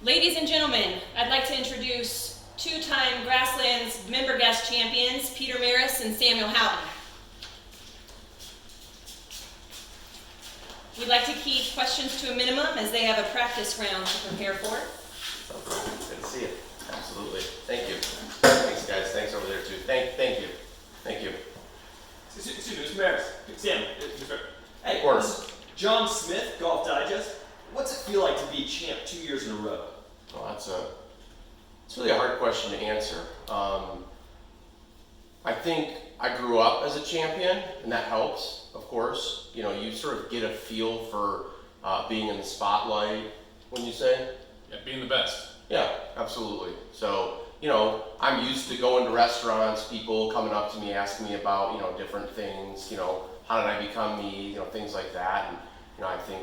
Ladies and gentlemen, I'd like to introduce two-time Grasslands member guest champions, Peter Maris and Samuel Houghton. We'd like to keep questions to a minimum as they have a practice round to prepare for. Good to see you. Absolutely. Thank you. Thanks, guys. Thanks over there, too. Thank you. Thank you. Excuse me, Mr. Maris. Sam, hey, Of course. this is John Smith, Golf Digest. What's it feel like to be champ 2 years in a row? Well, it's really a hard question to answer. I think I grew up as a champion, and that helps, of course. You know, you sort of get a feel for being in the spotlight, wouldn't you say? Yeah, being the best. Yeah, absolutely. So, you know, I'm used to going to restaurants, people coming up to me, asking me about, you know, different things, you know, how did I become me, you know, things like that. And, you know, I think,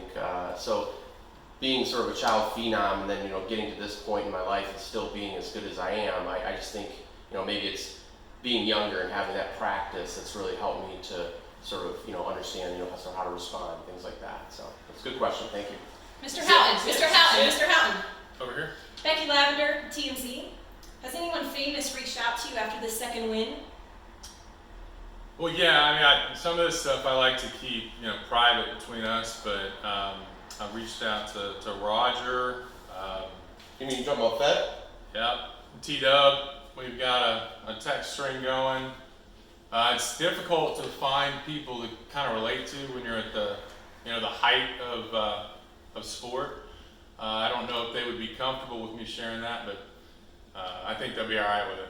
so being sort of a child phenom and then, you know, getting to this point in my life and still being as good as I am, I just think, you know, maybe it's being younger and having that practice that's really helped me to sort of, you know, understand, you know, sort of how to respond, things like that. So, it's a good question. Thank you. Mr. Houghton, Mr. Houghton, Mr. Houghton. Over here. Becky Lavender, TMZ. Has anyone famous reached out to you after the second win? Well, yeah, I mean, some of this stuff I like to keep, you know, private between us, but I reached out to Roger. You mean talking about Fed? Yep, T-Dub. We've got a text string going. It's difficult to find people to kind of relate to when you're at the, you know, the height of sport. I don't know if they would be comfortable with me sharing that, but I think they'll be all right with it.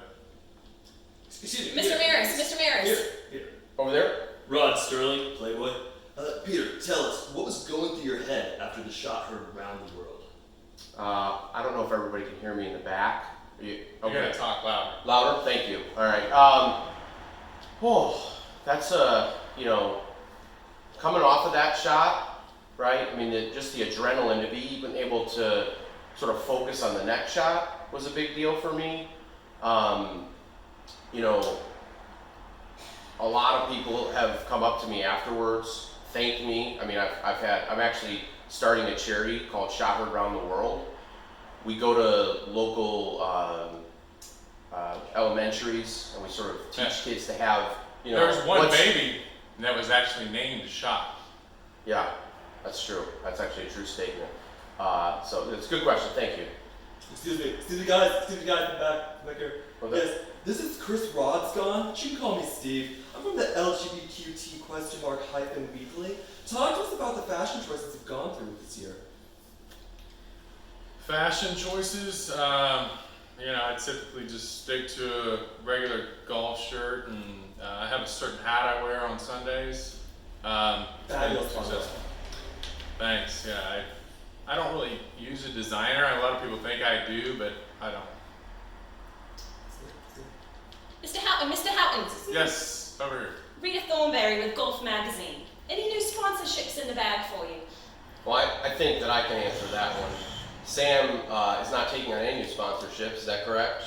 Excuse me. Mr. Maris, Mr. Maris. Here. Over there? Rod Sterling, Playboy. Peter, tell us, what was going through your head after the shot heard around the world? I don't know if everybody can hear me in the back. You gotta talk louder. Louder? Thank you. All right. That's you know, coming off of that shot, right? I mean, just the adrenaline to be even able to sort of focus on the next shot was a big deal for me. You know, a lot of people have come up to me afterwards, thanked me. I mean, I'm actually starting a charity called Shot Heard Around the World. We go to local elementaries and we sort of teach kids to have, you know. There's one baby that was actually named Shot. Yeah, that's true. That's actually a true statement. So it's a good question. Thank you. Excuse me, guys in the back here. Okay. Yes, this is Chris Rodscon. You can call me Steve. I'm from the LGBTQT_Weekly. Talk to us about the fashion choices you've gone through this year. Fashion choices, you know, I typically just stick to a regular golf shirt, and I have a certain hat I wear on Sundays. Fabulous. Thanks. Yeah, I don't really use a designer. A lot of people think I do, but I don't. Mr. Houghton. Yes, over here. Rita Thornberry with Golf Magazine. Any new sponsorships in the bag for you? Well, I think that I can answer that one. Sam is not taking on any new sponsorships. Is that correct?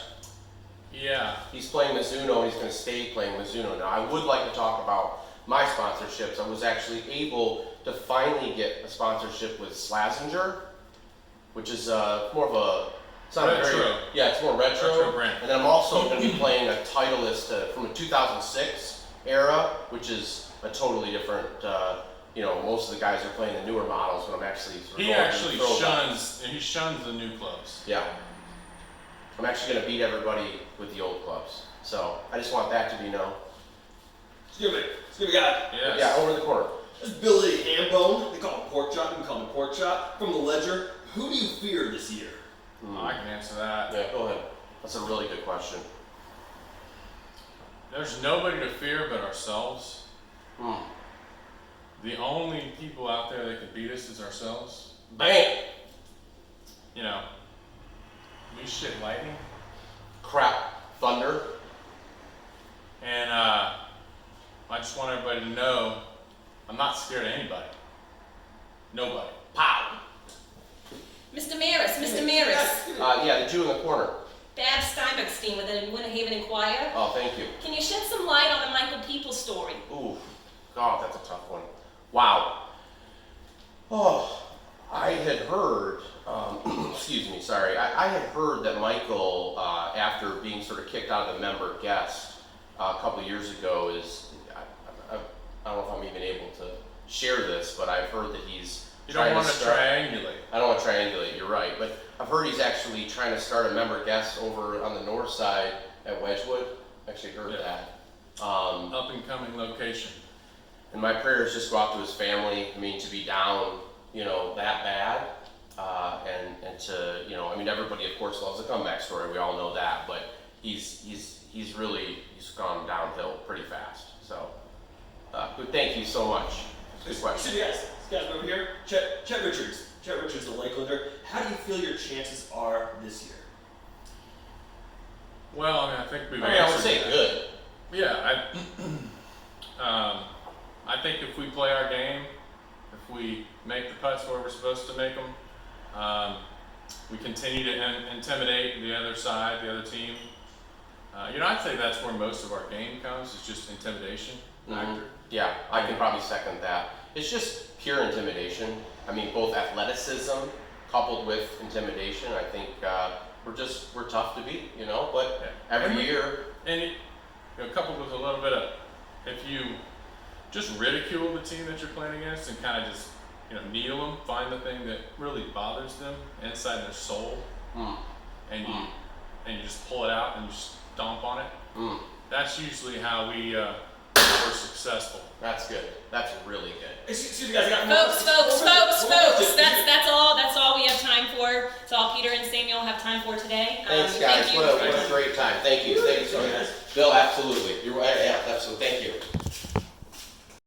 Yeah. He's playing Mizuno and he's going to stay playing Mizuno. Now, I would like to talk about my sponsorships. I was actually able to finally get a sponsorship with Slazenger, which is more of a, it's not retro. a very, yeah, it's more retro. Retro brand. And then I'm also going to be playing a Titleist from a 2006 era, which is a totally different, you know, most of the guys are playing the newer models, but I'm actually sort of He going actually to the he shuns the new clubs. Yeah. I'm actually going to beat everybody with the old clubs. So I just want that to be known. Excuse me, guys. Yes. Yeah, over in the corner. This is Billy Hambone. They call him Pork Chop. You can call him Pork Chop. From the Ledger. Who do you fear this year? I can answer that. Yeah, go ahead. That's a really good question. There's nobody to fear but ourselves. The only people out there that can beat us is ourselves. Bang! You know, we shit lightning. Crap. Thunder. And I just want everybody to know I'm not scared of anybody. Nobody. Pow! Mr. Maris. Yeah, the Jew in the corner. Bab Steinbeckstein with the Winter Haven Inquirer. Oh, thank you. Can you shed some light on the Michael Peoples story? Ooh, God, that's a tough one. Wow. Oh, I had heard excuse me, sorry. I had heard that Michael, after being sort of kicked out of the member guest a couple of years ago, I don't know if I'm even able to share this, but I've heard that he's You don't want to triangulate. I don't want to triangulate, you're right. But I've heard he's actually trying to start a member guest over on the north side at Wedgwood. Actually heard that. Up and coming location. And my prayers just go out to his family. I mean, to be down, that bad. And to, I mean, everybody of course loves a comeback story. We all know that, but he's gone downhill pretty fast. So, but thank you so much. Good question. So this guy's over here, Chet Richards. Chet Richards, the Lakelander. How do you feel your chances are this year? Well, I mean, I think we've I would say that. good. Yeah, I think if we play our game, if we make the putts where we're supposed to make them, we continue to intimidate the other side, the other team. I'd say that's where most of our game comes, is just intimidation factor. Yeah, I can probably second that. It's just pure intimidation. I mean, both athleticism coupled with intimidation. I think we're tough to beat, but every year. And coupled with a little bit of, if you just ridicule the team that you're playing against and kind of just, needle them, find the thing that really bothers them inside their soul, and you just pull it out and you stomp on it. That's usually how we're successful. That's good. That's really good. Excuse me, guys. I got Folks. That's all we have time for. It's all Peter and Samuel have time for today. Thanks, guys. Thank you. What a great time. Thank you. Thank you so much. Bill, absolutely. You're right. Yeah, absolutely. Thank you.